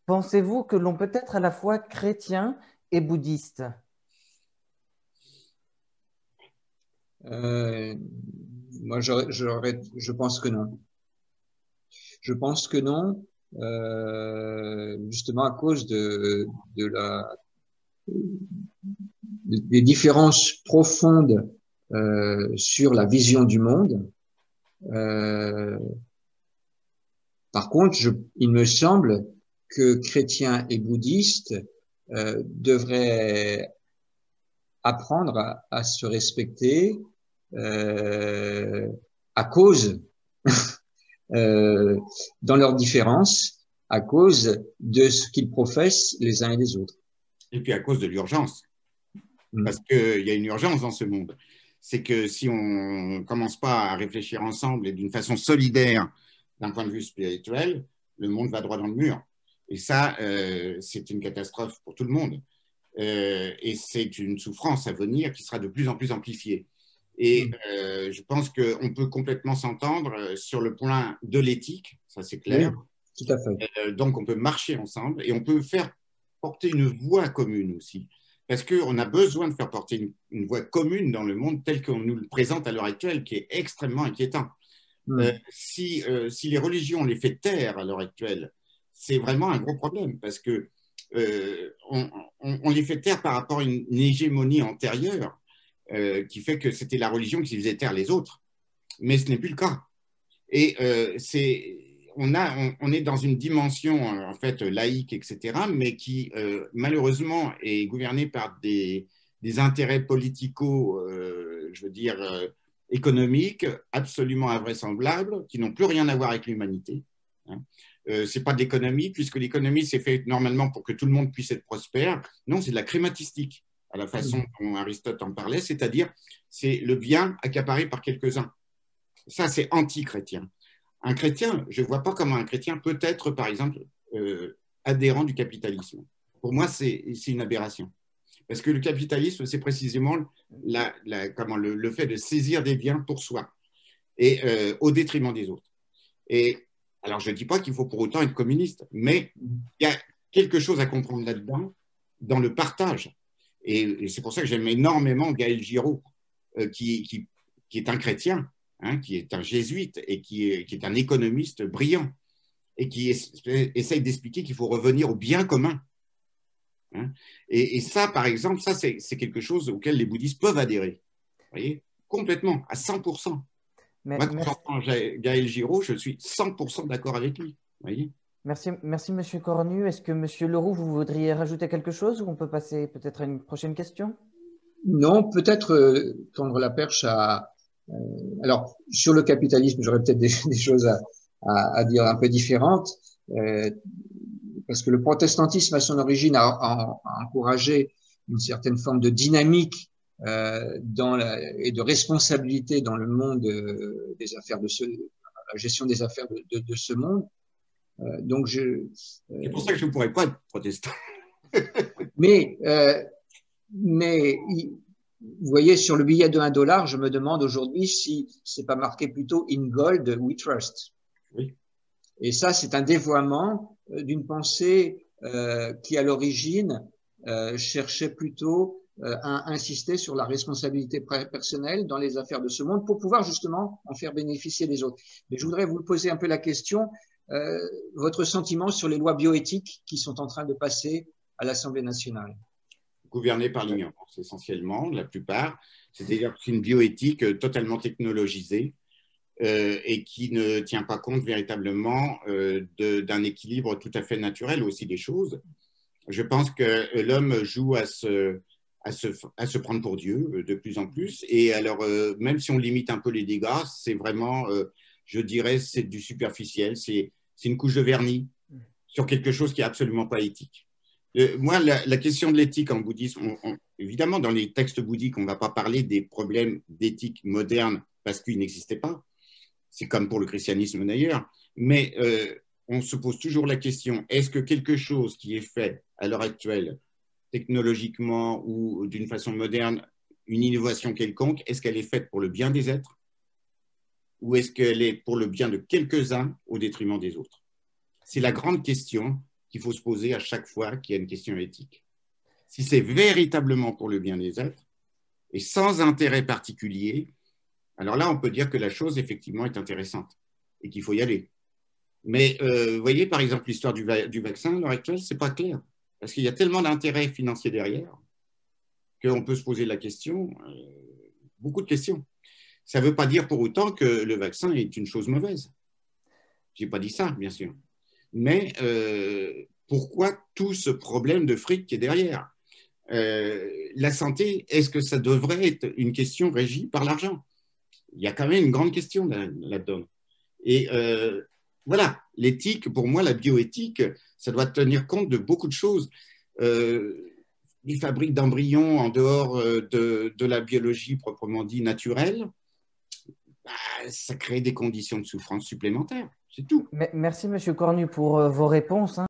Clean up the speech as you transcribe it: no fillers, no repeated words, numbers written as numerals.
Pensez-vous que l'on peut être à la fois chrétien et bouddhiste? Euh, Moi, je pense que non. Je pense que non, justement à cause de des différences profondes sur la vision du monde. Euh, Par contre, il me semble que chrétiens et bouddhistes devraient apprendre à se respecter euh, à cause, euh, dans leurs différences, à cause de ce qu'ils professent les uns et les autres. Et puis à cause de l'urgence, parce Mm. qu'il y a une urgence dans ce monde. C'est que si on ne commence pas à réfléchir ensemble et d'une façon solidaire d'un point de vue spirituel, le monde va droit dans le mur. Et ça, c'est une catastrophe pour tout le monde. Et c'est une souffrance à venir qui sera de plus en plus amplifiée. Et Mm. je pense qu'on peut complètement s'entendre sur le point de l'éthique, ça c'est clair. Oui, tout à fait. Donc on peut marcher ensemble et on peut faire porter une voix commune aussi. Parce qu'on a besoin de faire porter une voix commune dans le monde tel qu'on nous le présente à l'heure actuelle, qui est extrêmement inquiétant. Mm. Si les religions les fait taire à l'heure actuelle, c'est vraiment un gros problème parce que on les fait taire par rapport à une hégémonie antérieure qui fait que c'était la religion qui faisait taire les autres. Mais ce n'est plus le cas. Et on est dans une dimension en fait laïque, etc., mais qui malheureusement est gouvernée par des intérêts politico, je veux dire, économiques absolument invraisemblables, qui n'ont plus rien à voir avec l'humanité. Hein. C'est pas de l'économie, puisque l'économie c'est fait normalement pour que tout le monde puisse être prospère. Non, c'est de la crématistique, à la façon Mm. dont Aristote en parlait, c'est-à-dire c'est le bien accaparé par quelques-uns. Ça, c'est anti-chrétien. Un chrétien, je ne vois pas comment un chrétien peut être, par exemple, adhérent du capitalisme. Pour moi, c'est une aberration. Parce que le capitalisme, c'est précisément le fait de saisir des biens pour soi et au détriment des autres. Et alors, je ne dis pas qu'il faut pour autant être communiste, mais il y a quelque chose à comprendre là-dedans, dans le partage. Et c'est pour ça que j'aime énormément Gaël Giraud, qui est un chrétien, hein, qui est un jésuite et qui est un économiste brillant et qui essaye d'expliquer qu'il faut revenir au bien commun. Hein. Et ça, par exemple, ça c'est quelque chose auquel les bouddhistes peuvent adhérer. Vous voyez, complètement, à 100%. Mais, Moi, quand merci, j'entends Gaël Giraud, je suis 100% d'accord avec lui. Vous voyez. merci, Monsieur Cornu. Est-ce que Monsieur Leroux, vous voudriez rajouter quelque chose ou on peut passer peut-être à une prochaine question? Non, peut-être tendre la perche à. Alors, sur le capitalisme, j'aurais peut-être des choses à dire un peu différentes, euh, parce que le protestantisme, à son origine, a encouragé une certaine forme de dynamique et de responsabilité dans le monde des affaires la gestion des affaires de ce monde. Donc, C'est pour ça que je ne pourrais pas être protestant. mais mais vous voyez, sur le billet de 1 dollar, je me demande aujourd'hui si c'est pas marqué plutôt In Gold We Trust. Oui. Et ça, c'est un dévoiement d'une pensée qui, à l'origine, cherchait plutôt à insister sur la responsabilité personnelle dans les affaires de ce monde pour pouvoir justement en faire bénéficier les autres. Mais je voudrais vous poser un peu la question, votre sentiment sur les lois bioéthiques qui sont en train de passer à l'Assemblée nationale. Gouvernés par l'ignorance, essentiellement, la plupart. C'est-à-dire que c'est une bioéthique totalement technologisée et qui ne tient pas compte véritablement d'un équilibre tout à fait naturel aussi des choses. Je pense que l'homme joue à se prendre pour Dieu de plus en plus. Et alors, même si on limite un peu les dégâts, c'est vraiment, je dirais, c'est du superficiel. C'est une couche de vernis sur quelque chose qui est absolument pas éthique. Moi, la question de l'éthique en bouddhisme, évidemment, dans les textes bouddhiques, on ne va pas parler des problèmes d'éthique moderne parce qu'ils n'existaient pas. C'est comme pour le christianisme d'ailleurs. Mais on se pose toujours la question, est-ce que quelque chose qui est fait à l'heure actuelle, technologiquement ou d'une façon moderne, une innovation quelconque, est-ce qu'elle est faite pour le bien des êtres ou est-ce qu'elle est pour le bien de quelques-uns au détriment des autres? C'est la grande question qu'il faut se poser à chaque fois qu'il y a une question éthique. Si c'est véritablement pour le bien des êtres et sans intérêt particulier, alors là, on peut dire que la chose, effectivement, est intéressante et qu'il faut y aller. Mais vous voyez, par exemple, l'histoire du vaccin à l'heure actuelle, ce n'est pas clair. Parce qu'il y a tellement d'intérêts financiers derrière qu'on peut se poser la question, beaucoup de questions. Ça ne veut pas dire pour autant que le vaccin est une chose mauvaise. Je n'ai pas dit ça, bien sûr. Mais pourquoi tout ce problème de fric qui est derrière? La santé, est-ce que ça devrait être une question régie par l'argent? Il y a quand même une grande question là-dedans. Et voilà, l'éthique, pour moi, la bioéthique, ça doit tenir compte de beaucoup de choses. Les fabriques d'embryons en dehors de la biologie proprement dit naturelle, bah, ça crée des conditions de souffrance supplémentaires, c'est tout. Merci, Monsieur Cornu, pour vos réponses, hein.